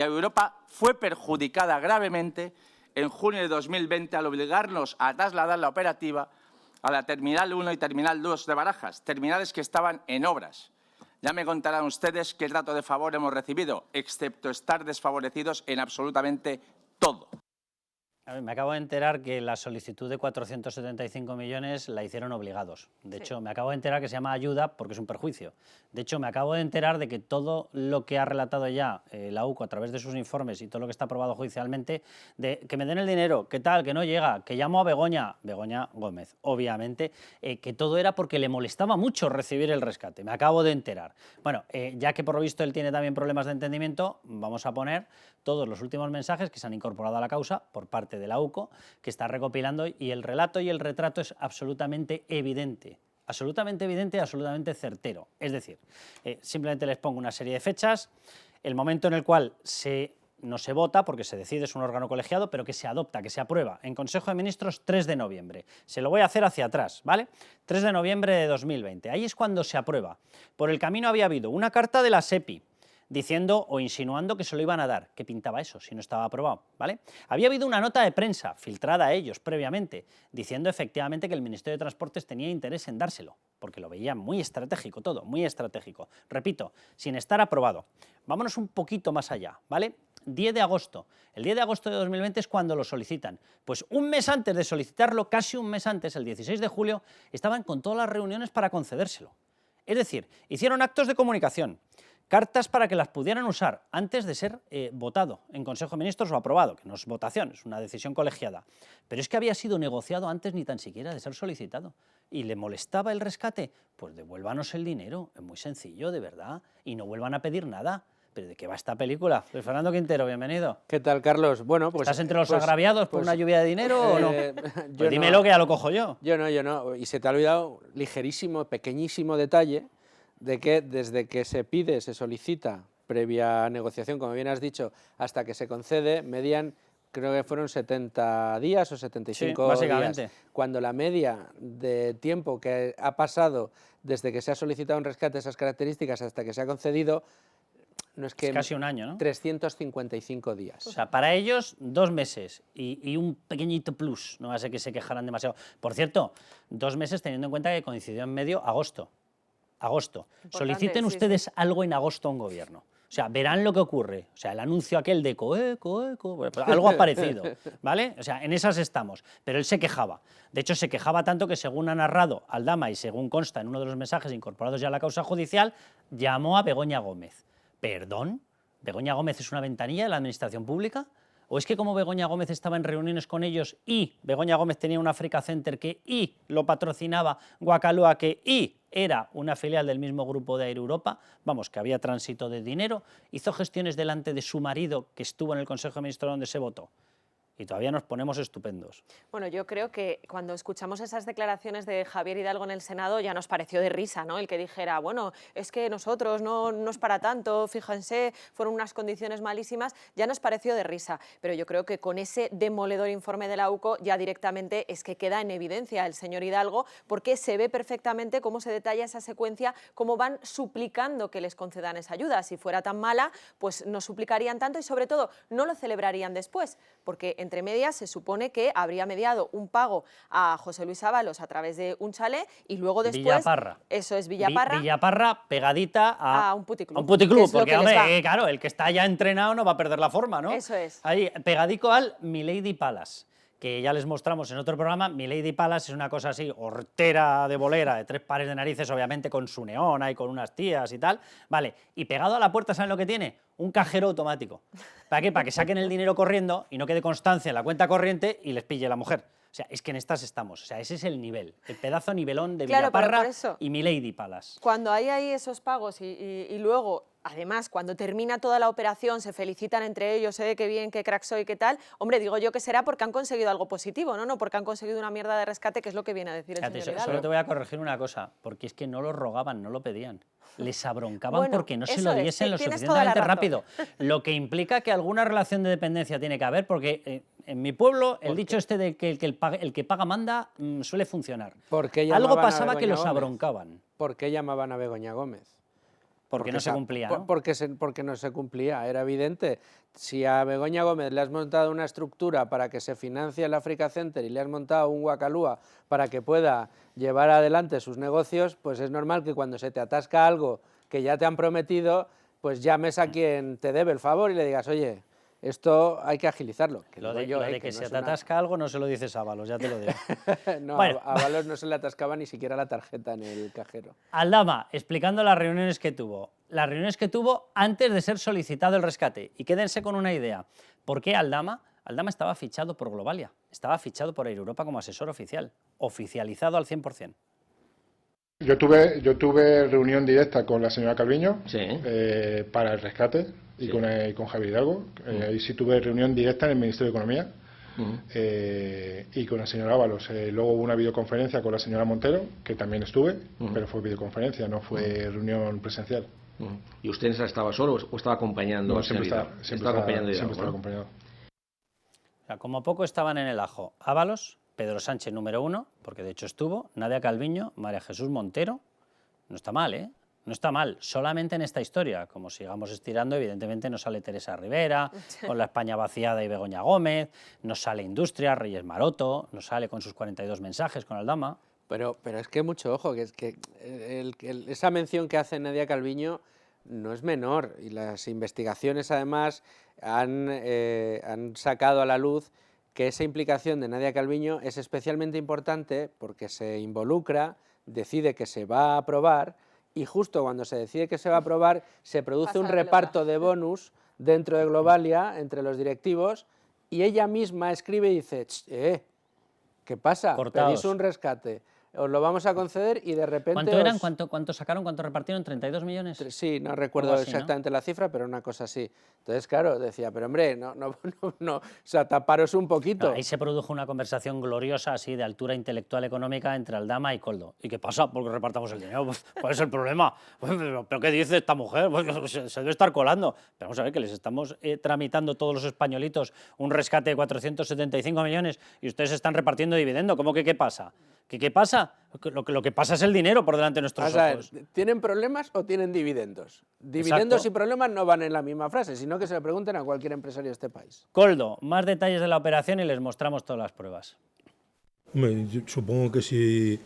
Europa fue perjudicada gravemente en junio de 2020 al obligarnos a trasladar la operativa a la Terminal 1 y Terminal 2 de Barajas, terminales que estaban en obras. Ya me contarán ustedes qué trato de favor hemos recibido, excepto estar desfavorecidos en absolutamente todo. A ver, me acabo de enterar que la solicitud de 475 millones la hicieron obligados. De hecho, me acabo de enterar que se llama ayuda porque es un perjuicio. De hecho, me acabo de enterar de que todo lo que ha relatado ya la UCO a través de sus informes y todo lo que está aprobado judicialmente, de que me den el dinero, que tal, que no llega, que llamo a Begoña Gómez, obviamente, que todo era porque le molestaba mucho recibir el rescate. Me acabo de enterar. Bueno, ya que por lo visto él tiene también problemas de entendimiento, vamos a poner todos los últimos mensajes que se han incorporado a la causa por parte de la UCO, que está recopilando, y el relato y el retrato es absolutamente evidente, absolutamente certero. Es decir, simplemente les pongo una serie de fechas, el momento en el cual no se vota, porque se decide, es un órgano colegiado, pero que se adopta, que se aprueba en Consejo de Ministros 3 de noviembre. Se lo voy a hacer hacia atrás, ¿vale? 3 de noviembre de 2020, ahí es cuando se aprueba. Por el camino había habido una carta de la SEPI, diciendo o insinuando que se lo iban a dar. ¿Qué pintaba eso si no estaba aprobado? ¿Vale? Había habido una nota de prensa filtrada a ellos previamente, diciendo efectivamente que el Ministerio de Transportes tenía interés en dárselo, porque lo veía muy estratégico todo, muy estratégico. Repito, sin estar aprobado. Vámonos un poquito más allá, ¿vale? 10 de agosto. El 10 de agosto de 2020 es cuando lo solicitan. Pues un mes antes de solicitarlo, casi un mes antes, el 16 de julio, estaban con todas las reuniones para concedérselo. Es decir, hicieron actos de comunicación, cartas para que las pudieran usar antes de ser votado en Consejo de Ministros o aprobado, que no es votación, es una decisión colegiada. Pero es que había sido negociado antes ni tan siquiera de ser solicitado. ¿Y le molestaba el rescate? Pues devuélvanos el dinero, es muy sencillo, de verdad, y no vuelvan a pedir nada. ¿Pero de qué va esta película? Pues Fernando Quintero, bienvenido. ¿Qué tal, Carlos? Bueno, pues... ¿Estás entre los agraviados por una lluvia de dinero o no? Pues dímelo, que ya lo cojo yo. Yo no. Y se te ha olvidado ligerísimo, pequeñísimo detalle de que desde que se pide, se solicita, previa negociación, como bien has dicho, hasta que se concede, median, creo que fueron 70 días o 75 básicamente días. Cuando la media de tiempo que ha pasado desde que se ha solicitado un rescate de esas características hasta que se ha concedido, no es que... Es casi un año, ¿no? 355 días. O sea, para ellos 2 meses y un pequeñito plus, no va a ser que se quejaran demasiado. Por cierto, 2 meses teniendo en cuenta que coincidió en medio agosto. Importante, Soliciten ustedes algo en agosto a un gobierno. O sea, verán lo que ocurre. O sea, el anuncio aquel de algo ha parecido, ¿vale? O sea, en esas estamos. Pero él se quejaba. De hecho, se quejaba tanto que, según ha narrado Aldama y según consta en uno de los mensajes incorporados ya a la causa judicial, llamó a Begoña Gómez. ¿Perdón? ¿Begoña Gómez es una ventanilla de la administración pública? ¿O es que como Begoña Gómez estaba en reuniones con ellos y Begoña Gómez tenía un Africa Center que lo patrocinaba Guacaloa, que era una filial del mismo grupo de Air Europa, vamos, que había tránsito de dinero, hizo gestiones delante de su marido que estuvo en el Consejo de Ministros donde se votó? Y todavía nos ponemos estupendos. Bueno, yo creo que cuando escuchamos esas declaraciones de Javier Hidalgo en el Senado ya nos pareció de risa, ¿no? El que dijera, bueno, es que nosotros no es para tanto, fíjense, fueron unas condiciones malísimas, ya nos pareció de risa. Pero yo creo que con ese demoledor informe de la UCO ya directamente es que queda en evidencia el señor Hidalgo, porque se ve perfectamente cómo se detalla esa secuencia, cómo van suplicando que les concedan esa ayuda. Si fuera tan mala, pues no suplicarían tanto y, sobre todo, no lo celebrarían después, porque entre medias se supone que habría mediado un pago a José Luis Ábalos a través de un chalet y luego después... Villaparra. Eso es, Villaparra. Villaparra pegadita a un puticlub. A un puticlub, porque, hombre, claro, el que está ya entrenado no va a perder la forma, ¿no? Eso es. Ahí, pegadico al Milady Palace, que ya les mostramos en otro programa. Milady Palace es una cosa así, hortera de bolera, de 3 pares de narices, obviamente con su neona y con unas tías y tal. Vale, y pegado a la puerta, ¿saben lo que tiene? Un cajero automático. ¿Para qué? Para que saquen el dinero corriendo y no quede constancia en la cuenta corriente y les pille la mujer. O sea, es que en estas estamos. O sea, ese es el nivel, el pedazo nivelón de Villaparra y Milady Palace. Cuando hay ahí esos pagos y luego, además, cuando termina toda la operación, se felicitan entre ellos, qué bien, qué crack soy, qué tal. Hombre, digo yo que será porque han conseguido algo positivo, ¿no? No porque han conseguido una mierda de rescate, que es lo que viene a decir el señor Hidalgo. Solo te voy a corregir una cosa, porque es que no lo rogaban, no lo pedían. Les abroncaban porque no se lo diesen lo suficientemente rápido. Lo que implica que alguna relación de dependencia tiene que haber, porque en mi pueblo el dicho este de que el que paga manda suele funcionar. Algo pasaba que los abroncaban. ¿Por qué llamaban a Begoña Gómez? Porque no se cumplía, ¿no? Porque no se cumplía, era evidente. Si a Begoña Gómez le has montado una estructura para que se financie el Africa Center y le has montado un Wakalúa para que pueda llevar adelante sus negocios, pues es normal que cuando se te atasca algo que ya te han prometido, pues llames a quien te debe el favor y le digas, oye, esto hay que agilizarlo. Lo de que se te atasca algo no se lo dices a Ábalos, ya te lo digo. No, Bueno. a Ábalos no se le atascaba ni siquiera la tarjeta en el cajero. Aldama, explicando las reuniones que tuvo. Las reuniones que tuvo antes de ser solicitado el rescate. Y quédense con una idea. ¿Por qué Aldama? Aldama estaba fichado por Globalia, estaba fichado por Air Europa como asesor oficial, oficializado al 100%. Yo tuve reunión directa con la señora Calviño Sí. Para el rescate y con Javier Hidalgo. Ahí sí tuve reunión directa en el Ministerio de Economía y con el señor Ábalos. Luego hubo una videoconferencia con la señora Montero, que también estuve, pero fue videoconferencia, no fue reunión presencial. ¿Y usted estaba solo o estaba acompañando? No, al señor Hidalgo? siempre estaba acompañado. O sea, como poco estaban en el ajo Ábalos, Pedro Sánchez número 1, porque de hecho estuvo, Nadia Calviño, María Jesús Montero. No está mal, ¿eh? No está mal, solamente en esta historia. Como sigamos estirando, evidentemente nos sale Teresa Rivera, con la España vaciada y Begoña Gómez, nos sale Industria, Reyes Maroto, nos sale con sus 42 mensajes con Aldama. Pero es que mucho ojo, que es que esa mención que hace Nadia Calviño no es menor, y las investigaciones además han sacado a la luz que esa implicación de Nadia Calviño es especialmente importante porque se involucra, decide que se va a aprobar, y justo cuando se decide que se va a aprobar se produce un reparto de bonus dentro de Globalia entre los directivos, y ella misma escribe y dice, ¿qué pasa? Cortaos. Pedís un rescate, os lo vamos a conceder, y de repente... ¿Cuánto eran? ¿Cuánto sacaron? ¿Cuánto repartieron? ¿32 millones? Sí, no recuerdo Algo así, exactamente la cifra, pero una cosa así. Entonces, claro, decía, pero hombre, no, o sea, taparos un poquito. Ahí se produjo una conversación gloriosa, así, de altura intelectual económica entre Aldama y Koldo. ¿Y qué pasa? Porque repartamos el dinero. ¿Cuál es el problema? ¿Pero qué dice esta mujer? Se debe estar colando. Pero vamos a ver que les estamos tramitando todos los españolitos un rescate de 475 millones y ustedes están repartiendo dividendo. ¿Cómo que qué pasa? ¿Qué pasa? Lo que pasa es el dinero por delante de nuestros ojos. ¿Tienen problemas o tienen dividendos? Dividendos Exacto. y problemas no van en la misma frase, sino que se lo pregunten a cualquier empresario de este país. Koldo, más detalles de la operación y les mostramos todas las pruebas. Hombre, yo supongo que si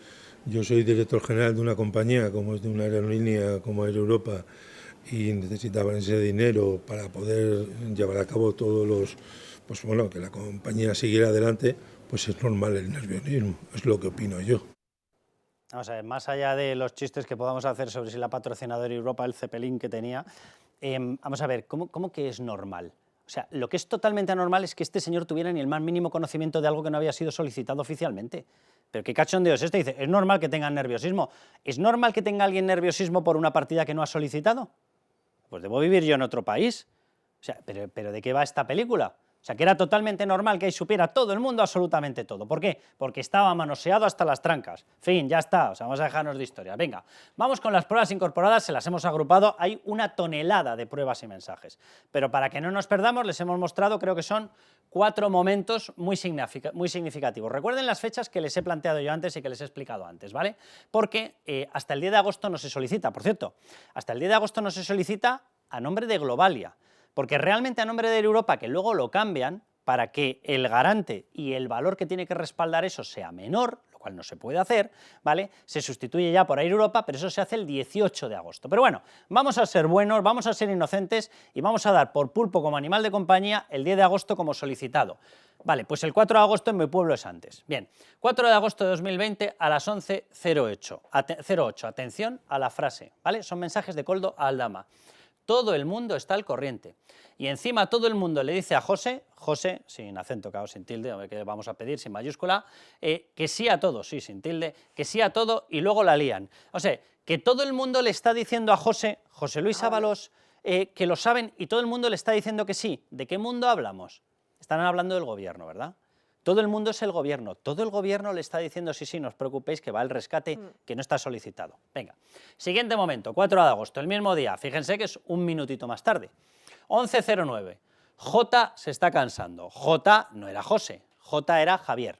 yo soy director general de una compañía, como es de una aerolínea como Air Europa, y necesitaban ese dinero para poder llevar a cabo todos los, pues bueno, que la compañía siguiera adelante, pues es normal el nerviosismo, es lo que opino yo. Vamos a ver, más allá de los chistes que podamos hacer sobre si la patrocinadora Europa, el cepelín que tenía, vamos a ver, ¿cómo que es normal? O sea, lo que es totalmente anormal es que este señor tuviera ni el más mínimo conocimiento de algo que no había sido solicitado oficialmente. Pero qué cachondeo es este, dice, ¿es normal que tengan nerviosismo? ¿Es normal que tenga alguien nerviosismo por una partida que no ha solicitado? Pues debo vivir yo en otro país. O sea, ¿pero de qué va esta película? O sea, que era totalmente normal que ahí supiera todo el mundo absolutamente todo. ¿Por qué? Porque estaba manoseado hasta las trancas. Fin, ya está. O sea, vamos a dejarnos de historia. Venga, vamos con las pruebas incorporadas, se las hemos agrupado. Hay una tonelada de pruebas y mensajes. Pero para que no nos perdamos, les hemos mostrado, creo que son 4 momentos muy significativos. Recuerden las fechas que les he planteado yo antes y que les he explicado antes, ¿vale? Porque hasta el 10 de agosto no se solicita, por cierto, hasta el 10 de agosto no se solicita a nombre de Globalia. Porque realmente a nombre de Air Europa, que luego lo cambian para que el garante y el valor que tiene que respaldar eso sea menor, lo cual no se puede hacer, ¿vale? Se sustituye ya por Air Europa, pero eso se hace el 18 de agosto. Pero bueno, vamos a ser buenos, vamos a ser inocentes y vamos a dar por pulpo como animal de compañía el 10 de agosto como solicitado. Vale, pues el 4 de agosto en mi pueblo es antes. Bien, 4 de agosto de 2020 a las 11:08. Atención a la frase, ¿vale? Son mensajes de Koldo a Aldama. Todo el mundo está al corriente. Y encima todo el mundo le dice a José, sin acento, claro, sin tilde, a ver qué vamos a pedir, sin mayúscula, que sí a todo, sí, sin tilde, que sí a todo y luego la lían. O sea, que todo el mundo le está diciendo a José Luis Ábalos, que lo saben y todo el mundo le está diciendo que sí. ¿De qué mundo hablamos? Están hablando del gobierno, ¿verdad? Todo el mundo es el gobierno. Todo el gobierno le está diciendo, sí, no os preocupéis, que va el rescate, que no está solicitado. Venga, siguiente momento, 4 de agosto, el mismo día. Fíjense que es un minutito más tarde. 11:09. J se está cansando. J no era José, J era Javier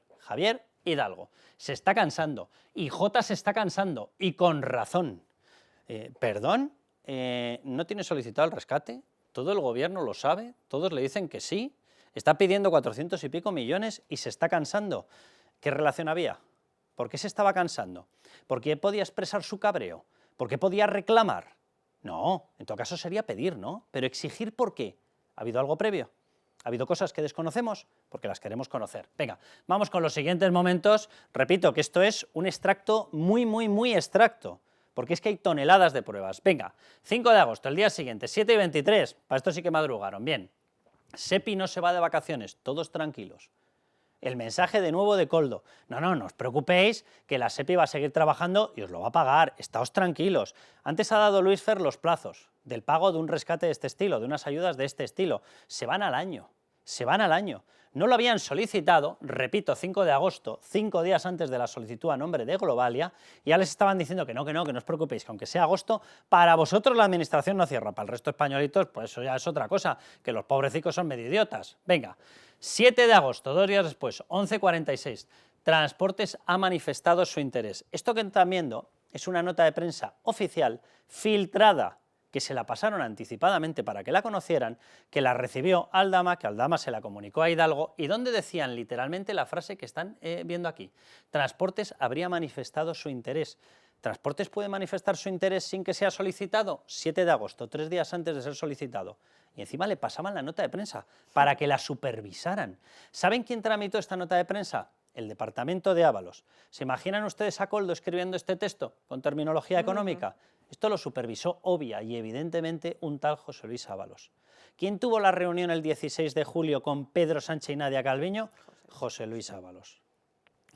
Hidalgo. Se está cansando y J se está cansando y con razón. ¿Perdón? no tiene solicitado el rescate, todo el gobierno lo sabe, todos le dicen que sí, está pidiendo 400 y pico millones y se está cansando. ¿Qué relación había? ¿Por qué se estaba cansando? ¿Por qué podía expresar su cabreo? ¿Por qué podía reclamar? No, en todo caso sería pedir, ¿no? Pero exigir, ¿por qué? ¿Ha habido algo previo? ¿Ha habido cosas que desconocemos? Porque las queremos conocer. Venga, vamos con los siguientes momentos. Repito que esto es un extracto muy extracto, porque es que hay toneladas de pruebas. Venga, 5 de agosto, el día siguiente, 7:23, para esto sí que madrugaron. Bien, Sepi no se va de vacaciones, todos tranquilos. El mensaje de nuevo de Koldo: no os preocupéis, que la SEPI va a seguir trabajando y os lo va a pagar, estáos tranquilos. Antes ha dado Luis Fer los plazos del pago de un rescate de este estilo, de unas ayudas de este estilo. Se van al año. No lo habían solicitado, repito, 5 de agosto, 5 días antes de la solicitud a nombre de Globalia, y ya les estaban diciendo que no os preocupéis, que aunque sea agosto, para vosotros la administración no cierra, para el resto de españolitos, pues eso ya es otra cosa, que los pobrecicos son medio idiotas. Venga, 7 de agosto, 2 días después, 11:46, Transportes ha manifestado su interés. Esto que están viendo es una nota de prensa oficial filtrada, que se la pasaron anticipadamente para que la conocieran, que la recibió Aldama, que Aldama se la comunicó a Hidalgo, y donde decían literalmente la frase que están viendo aquí: Transportes habría manifestado su interés. ¿Transportes puede manifestar su interés sin que sea solicitado? 7 de agosto, 3 días antes de ser solicitado. Y encima le pasaban la nota de prensa para que la supervisaran. ¿Saben quién tramitó esta nota de prensa? El departamento de Ábalos. ¿Se imaginan ustedes a Koldo escribiendo este texto con terminología económica? Esto lo supervisó obvia y evidentemente un tal José Luis Ábalos. ¿Quién tuvo la reunión el 16 de julio con Pedro Sánchez y Nadia Calviño? José Luis Ábalos.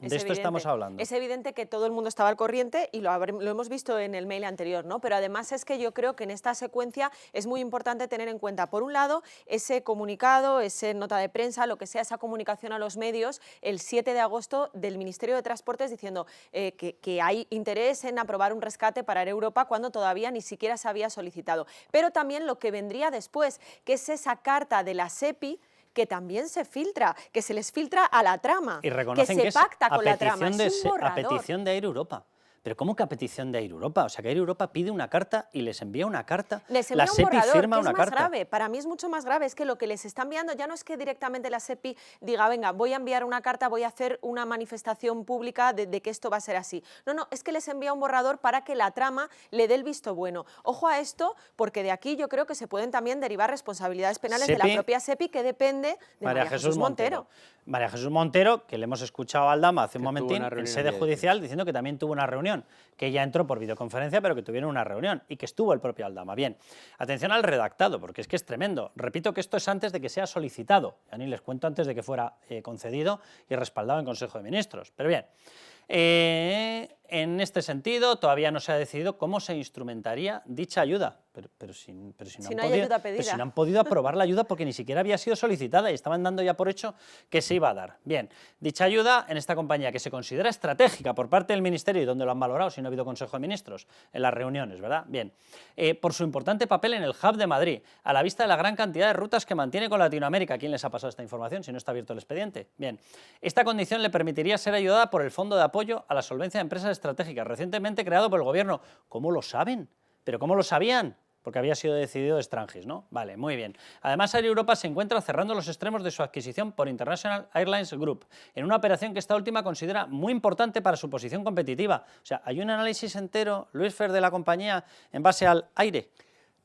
De esto estamos hablando. Es evidente que todo el mundo estaba al corriente y lo hemos visto en el mail anterior, ¿no? Pero además es que yo creo que en esta secuencia es muy importante tener en cuenta, por un lado, ese comunicado, esa nota de prensa, lo que sea, esa comunicación a los medios el 7 de agosto del Ministerio de Transportes diciendo que hay interés en aprobar un rescate para Air Europa cuando todavía ni siquiera se había solicitado. Pero también lo que vendría después, que es esa carta de la SEPI, que también se filtra, que se les filtra a la trama, y reconocen que se pacta con la trama, a petición de Air Europa. ¿Pero cómo que a petición de Air Europa? O sea, que Air Europa pide una carta y les envía una carta. Les envía la un SEPI borrador, firma que es una más carta. grave. Para mí es mucho más grave. Es que lo que les está enviando ya no es que directamente la SEPI diga, venga, voy a enviar una carta, voy a hacer una manifestación pública de que esto va a ser así. No, es que les envía un borrador para que la trama le dé el visto bueno. Ojo a esto, porque de aquí yo creo que se pueden también derivar responsabilidades penales de la propia SEPI, que depende de María Jesús Montero. María Jesús Montero, que le hemos escuchado a Aldama hace un momentín en sede judicial diciendo que también tuvo una reunión, que ella entró por videoconferencia, pero que tuvieron una reunión y que estuvo el propio Aldama. Bien, atención al redactado, porque es que es tremendo. Repito que esto es antes de que sea solicitado, ya ni les cuento antes de que fuera concedido y respaldado en Consejo de Ministros. Pero bien, en este sentido todavía no se ha decidido cómo se instrumentaría dicha ayuda. Pero si no han podido aprobar la ayuda porque ni siquiera había sido solicitada y estaban dando ya por hecho que se iba a dar. Bien, dicha ayuda en esta compañía que se considera estratégica por parte del Ministerio y donde lo han valorado si no ha habido Consejo de Ministros en las reuniones, ¿verdad? Bien, por su importante papel en el Hub de Madrid, a la vista de la gran cantidad de rutas que mantiene con Latinoamérica. ¿Quién les ha pasado esta información si no está abierto el expediente? Bien, esta condición le permitiría ser ayudada por el Fondo de Apoyo a la Solvencia de Empresas Estratégicas, recientemente creado por el Gobierno. ¿Cómo lo saben? ¿Pero cómo lo sabían? Porque había sido decidido de Strangis, ¿no? Vale, muy bien. Además, Air Europa se encuentra cerrando los extremos de su adquisición por International Airlines Group, en una operación que esta última considera muy importante para su posición competitiva. O sea, ¿hay un análisis entero, Luis Fer, de la compañía en base al aire?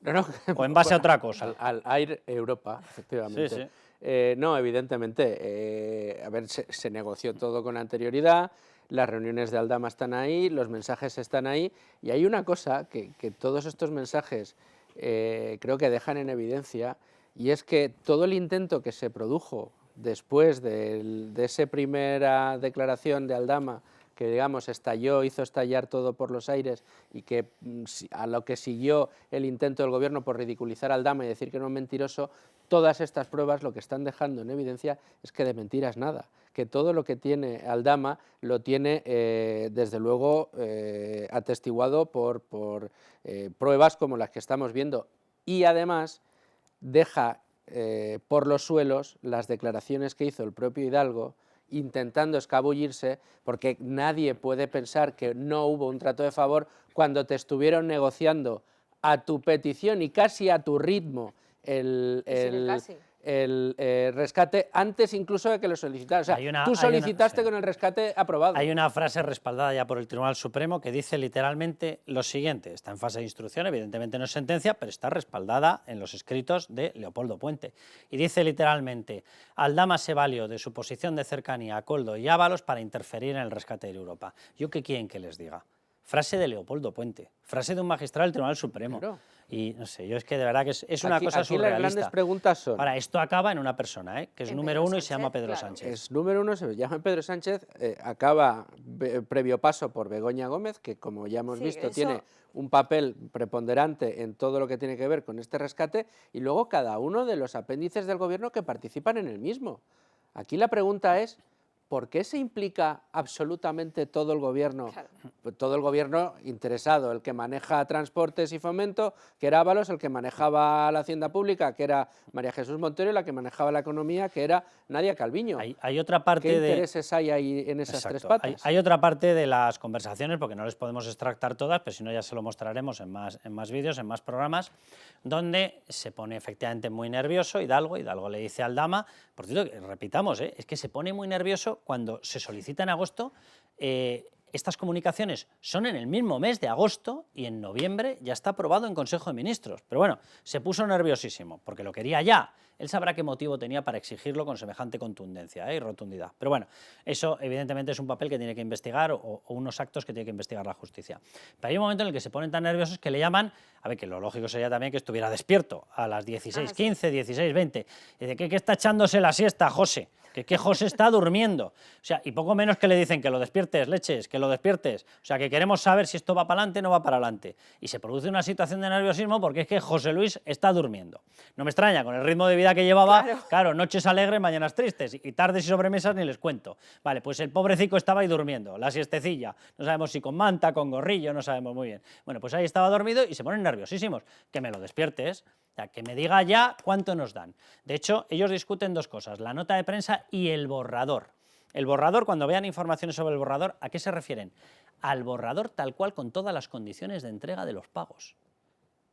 No. ¿O en base a otra cosa? Al Air Europa, efectivamente. Sí. No, evidentemente. A ver, se negoció todo con anterioridad. Las reuniones de Aldama están ahí, los mensajes están ahí, y hay una cosa que todos estos mensajes creo que dejan en evidencia, y es que todo el intento que se produjo después de esa primera declaración de Aldama, que digamos hizo estallar todo por los aires, y que a lo que siguió el intento del gobierno por ridiculizar a Aldama y decir que era un mentiroso, todas estas pruebas lo que están dejando en evidencia es que de mentiras nada, que todo lo que tiene Aldama lo tiene desde luego atestiguado por pruebas como las que estamos viendo, y además deja por los suelos las declaraciones que hizo el propio Hidalgo intentando escabullirse, porque nadie puede pensar que no hubo un trato de favor cuando te estuvieron negociando a tu petición y casi a tu ritmo el rescate antes incluso de que lo solicitaras. O sea, tú solicitaste con el rescate aprobado. Hay una frase respaldada ya por el Tribunal Supremo que dice literalmente lo siguiente, está en fase de instrucción, evidentemente no es sentencia, pero está respaldada en los escritos de Leopoldo Puente. Y dice literalmente, Aldama se valió de su posición de cercanía a Koldo y Ábalos para interferir en el rescate de Europa. ¿Yo qué quieren que les diga? Frase de Leopoldo Puente, frase de un magistrado del Tribunal Supremo. Claro. Y no sé, yo es que de verdad que es una cosa surrealista. Las grandes preguntas son... Ahora, esto acaba en una persona, que es número uno y se llama Pedro Sánchez. Es número uno, se llama Pedro Sánchez, acaba previo paso por Begoña Gómez, que como ya hemos visto tiene un papel preponderante en todo lo que tiene que ver con este rescate, y luego cada uno de los apéndices del gobierno que participan en el mismo. Aquí la pregunta es... ¿Por qué se implica absolutamente todo el gobierno? Claro. Todo el gobierno interesado, el que maneja transportes y fomento, que era Ábalos, el que manejaba la hacienda pública, que era María Jesús Montero, y la que manejaba la economía, que era Nadia Calviño. Hay otra parte ¿Qué intereses hay ahí en esas tres patas? Hay otra parte de las conversaciones, porque no les podemos extractar todas, pero si no ya se lo mostraremos en más vídeos, en más programas, donde se pone efectivamente muy nervioso Hidalgo le dice a Aldama, por cierto, repitamos, es que se pone muy nervioso cuando se solicita en agosto. Estas comunicaciones son en el mismo mes de agosto y en noviembre ya está aprobado en Consejo de Ministros. Pero bueno, se puso nerviosísimo porque lo quería ya. Él sabrá qué motivo tenía para exigirlo con semejante contundencia y rotundidad. Pero bueno, eso evidentemente es un papel que tiene que investigar o unos actos que tiene que investigar la justicia. Pero hay un momento en el que se ponen tan nerviosos que le llaman, a ver, que lo lógico sería también que estuviera despierto a las 16:15, 16:20. Y dice, ¿qué está echándose la siesta, José? Que José está durmiendo. O sea, y poco menos que le dicen que lo despiertes, leches, que lo despiertes. O sea, que queremos saber si esto va para adelante o no va para adelante. Y se produce una situación de nerviosismo porque es que José Luis está durmiendo. No me extraña, con el ritmo de vida que llevaba, claro, noches alegres, mañanas tristes, y tardes y sobremesas ni les cuento. Vale, pues el pobrecito estaba ahí durmiendo, la siestecilla. No sabemos si con manta, con gorrillo, no sabemos muy bien. Bueno, pues ahí estaba dormido y se ponen nerviosísimos. Que me lo despiertes. O sea, que me diga ya cuánto nos dan. De hecho, ellos discuten dos cosas, la nota de prensa y el borrador. El borrador, cuando vean informaciones sobre el borrador, ¿a qué se refieren? Al borrador tal cual con todas las condiciones de entrega de los pagos.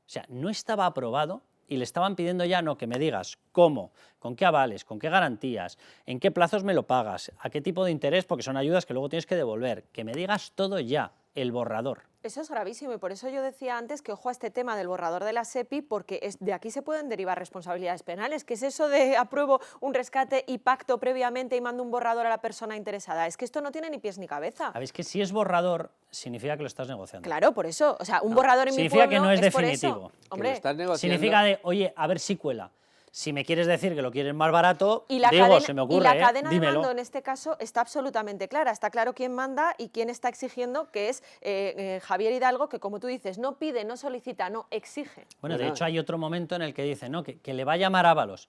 O sea, no estaba aprobado y le estaban pidiendo ya, no, que me digas cómo, con qué avales, con qué garantías, en qué plazos me lo pagas, a qué tipo de interés, porque son ayudas que luego tienes que devolver, que me digas todo ya, el borrador. Eso es gravísimo y por eso yo decía antes que ojo a este tema del borrador de la SEPI, porque de aquí se pueden derivar responsabilidades penales. ¿Qué es eso de apruebo un rescate y pacto previamente y mando un borrador a la persona interesada? Es que esto no tiene ni pies ni cabeza. ¿Sabéis que si es borrador significa que lo estás negociando? Claro, por eso. O sea, un borrador en mi pueblo significa que no es definitivo. Por eso. Hombre, estás negociando. Significa de, oye, a ver si cuela. Si me quieres decir que lo quieres más barato, y la digo, cadena, se me ocurre, y la cadena de dímelo. mando en este caso está absolutamente clara. Está claro quién manda y quién está exigiendo, que es Javier Hidalgo, que como tú dices, no pide, no solicita, no exige. Bueno, de hecho hay otro momento en el que dice, no, que le va a llamar Ábalos.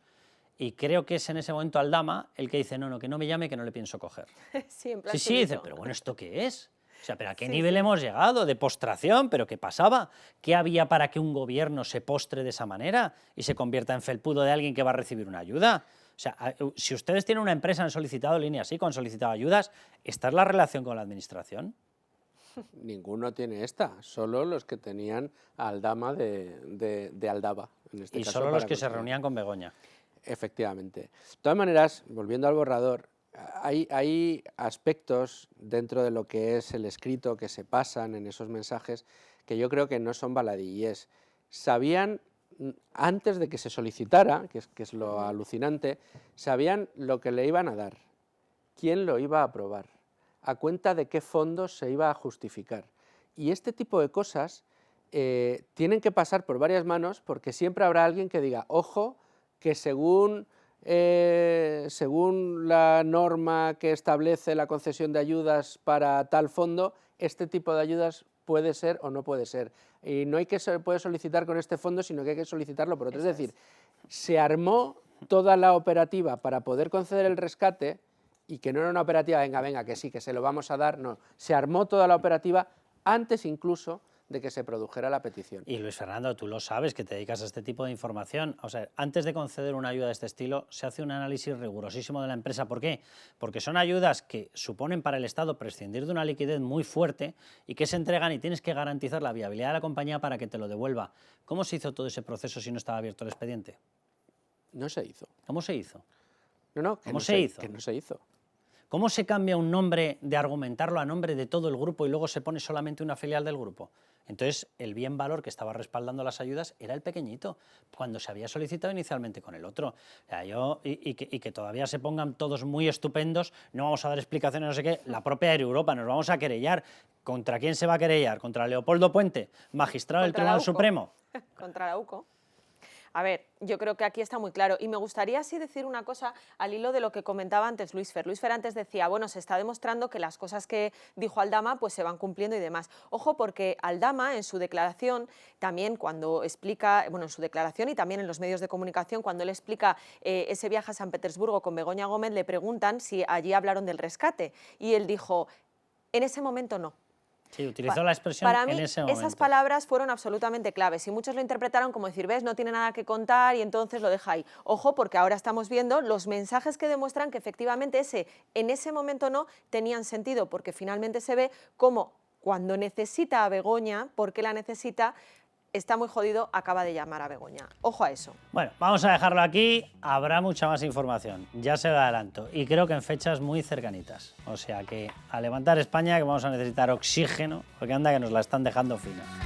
Y creo que es en ese momento Aldama el que dice, no, que no me llame, que no le pienso coger. Sí, en plan sí, dice, pero bueno, ¿esto qué es? O sea, ¿pero a qué nivel hemos llegado? ¿De postración? ¿Pero qué pasaba? ¿Qué había para que un gobierno se postre de esa manera y se convierta en felpudo de alguien que va a recibir una ayuda? O sea, si ustedes tienen una empresa, han solicitado líneas, sí, han solicitado ayudas, ¿esta es la relación con la administración? Ninguno tiene esta, solo los que tenían a Aldama de Aldaba. En este caso, solo los que se reunían con Begoña. Efectivamente. De todas maneras, volviendo al borrador, hay aspectos dentro de lo que es el escrito que se pasan en esos mensajes que yo creo que no son baladíes. Sabían, antes de que se solicitara, que es lo alucinante, sabían lo que le iban a dar, quién lo iba a aprobar, a cuenta de qué fondos se iba a justificar. Y este tipo de cosas tienen que pasar por varias manos porque siempre habrá alguien que diga, ojo, que según la norma que establece la concesión de ayudas para tal fondo, este tipo de ayudas puede ser o no puede ser. Y no hay que puede solicitar con este fondo, sino que hay que solicitarlo por otro. Es decir, se armó toda la operativa para poder conceder el rescate y que no era una operativa, venga, que sí, que se lo vamos a dar, no. Se armó toda la operativa antes incluso de que se produjera la petición. Y Luis Fernando, tú lo sabes, que te dedicas a este tipo de información. O sea, antes de conceder una ayuda de este estilo, se hace un análisis rigurosísimo de la empresa. ¿Por qué? Porque son ayudas que suponen para el Estado prescindir de una liquidez muy fuerte y que se entregan y tienes que garantizar la viabilidad de la compañía para que te lo devuelva. ¿Cómo se hizo todo ese proceso si no estaba abierto el expediente? No se hizo. ¿Cómo se hizo? No, ¿Cómo se hizo? Que no se hizo. ¿Cómo se cambia un nombre de argumentarlo a nombre de todo el grupo y luego se pone solamente una filial del grupo? Entonces, el bien valor que estaba respaldando las ayudas era el pequeñito, cuando se había solicitado inicialmente con el otro. O sea, que todavía se pongan todos muy estupendos, no vamos a dar explicaciones, no sé qué, la propia Europa, nos vamos a querellar. ¿Contra quién se va a querellar? ¿Contra Leopoldo Puente, magistrado del Tribunal Supremo? Contra la UCO. A ver, yo creo que aquí está muy claro. Y me gustaría así decir una cosa al hilo de lo que comentaba antes Luis Fer. Luis Fer antes decía, bueno, se está demostrando que las cosas que dijo Aldama pues se van cumpliendo y demás. Ojo, porque Aldama en su declaración, también cuando explica, bueno, en su declaración y también en los medios de comunicación, cuando él explica ese viaje a San Petersburgo con Begoña Gómez, le preguntan si allí hablaron del rescate. Y él dijo, en ese momento no. Sí, utilizó la expresión para mí, en ese momento. esas palabras fueron absolutamente claves y muchos lo interpretaron como decir, ves, no tiene nada que contar y entonces lo deja ahí. Ojo, porque ahora estamos viendo los mensajes que demuestran que efectivamente en ese momento no tenían sentido, porque finalmente se ve cómo cuando necesita a Begoña, porque la necesita, está muy jodido, acaba de llamar a Begoña. Ojo a eso. Bueno, vamos a dejarlo aquí, habrá mucha más información, ya se lo adelanto, y creo que en fechas muy cercanitas. O sea que a levantar España, que vamos a necesitar oxígeno, porque anda que nos la están dejando fina.